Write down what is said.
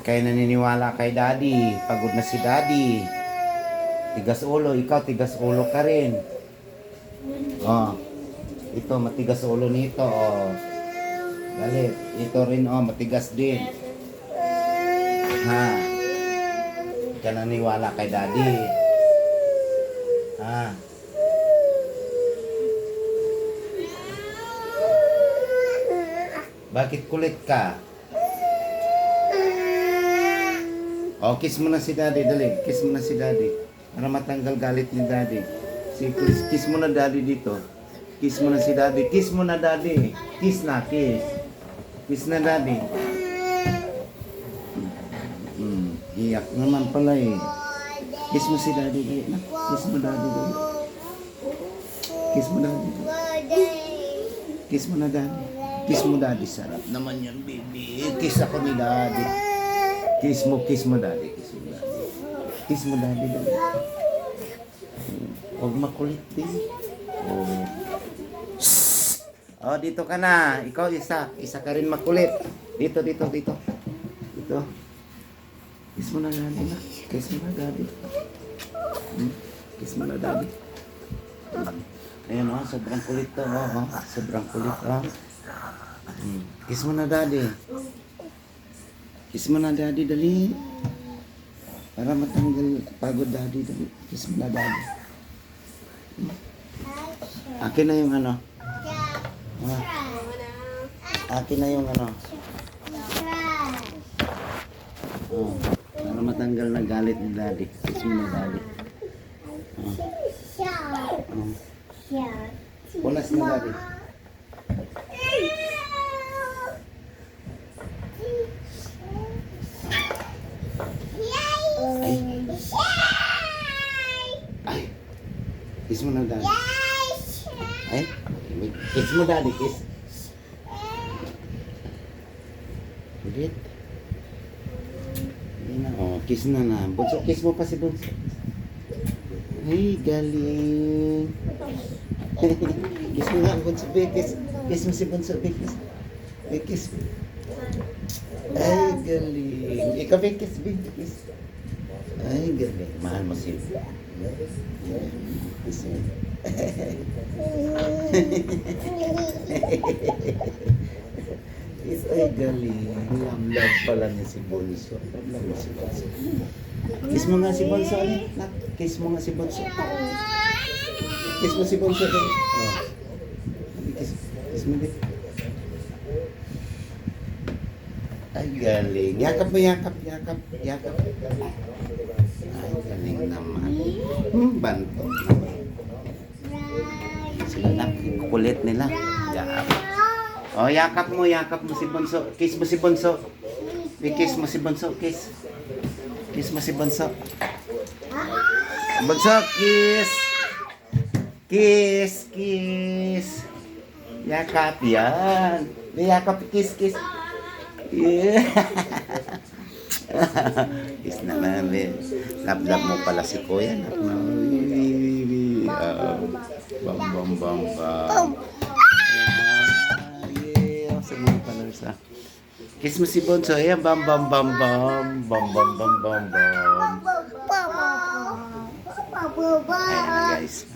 Kaya naniniwala kay daddy. Pagod na si daddy. Tigas ulo. Ikaw, tigas ulo ka rin. Oh. Ito, matigas ulo nito. Oh. Galit. Ito rin, oh, matigas din. Ha. Kaya naniniwala kay daddy. Ha. Bakit kulit ka? Oh, kiss mo na si daddy, dali. Kiss mo na si daddy. Para matanggal galit ni daddy. Kiss mo na daddy dito. Kiss mo na si daddy. Kiss mo na daddy. Kiss na, kiss. Kiss na daddy. Iyak naman pala eh. Kiss mo si daddy. Kiss mo daddy. Kiss mo daddy. Kiss mo na daddy. Kiss mo daddy. Sarap naman yan, baby. Kiss ako ni daddy. Kiss mo daddy. Kiss mo daddy. Kiss mo daddy. Huwag makulit din. Oh. Oh, dito ka na. Ikaw isa. Isa ka rin makulit. Dito. Dito. Kiss mo na daddy na. Kiss mo na daddy. Kiss mo na daddy. Ayun oh, sobrang kulit to. Oh. Sobrang kulit. Oh. Kiss mo na daddy. Kiss mo na daddy, dali. Para matanggal pagod daddy, dali. Kiss mo na daddy. Akin na yung ano. Akin na yung ano. Oh, para matanggal na galit ni daddy. Kiss mo na daddy. Punas na daddy. Ay. Kiss mo na daddy. Ay. Kiss mo daddy, kiss. Ulit. Oh, kiss na na. Bunso, kiss mo pa si Bunso. Ay, galing. Kiss mo nga, Bunso. Kiss. Kiss mo si Bunso. Kiss. Kiss. Ay, galing. Ikaw, kiss. Kiss. Ay, galing. Mahal mo si Kiss mo. Kiss, ay, galing. Love pala niya si Bunso. Love mo si Bunso. Kiss mo nga si Bunso. Kiss mo nga si Bunso. Kiss mo si Bunso. Oh. Kiss mo din. Ay, galing. Yakap mo, yakap. Ay, galing naman. Banto naman. Sila lang, kulit nila. Yakap. Oh, yakap mo si Bunso. Kiss mo si Bunso. Kiss mo si Bunso, kiss. Kiss mo si Bunso. Bunso, kiss. Kiss. Yakap yan. Yakap, kiss. Yeah. Kiss na namin. Love mo pala si Kuya. Bam. Yeah. Sabi pala sa. Kiss mo si Bunso. Ayan, bam. Ayan na guys.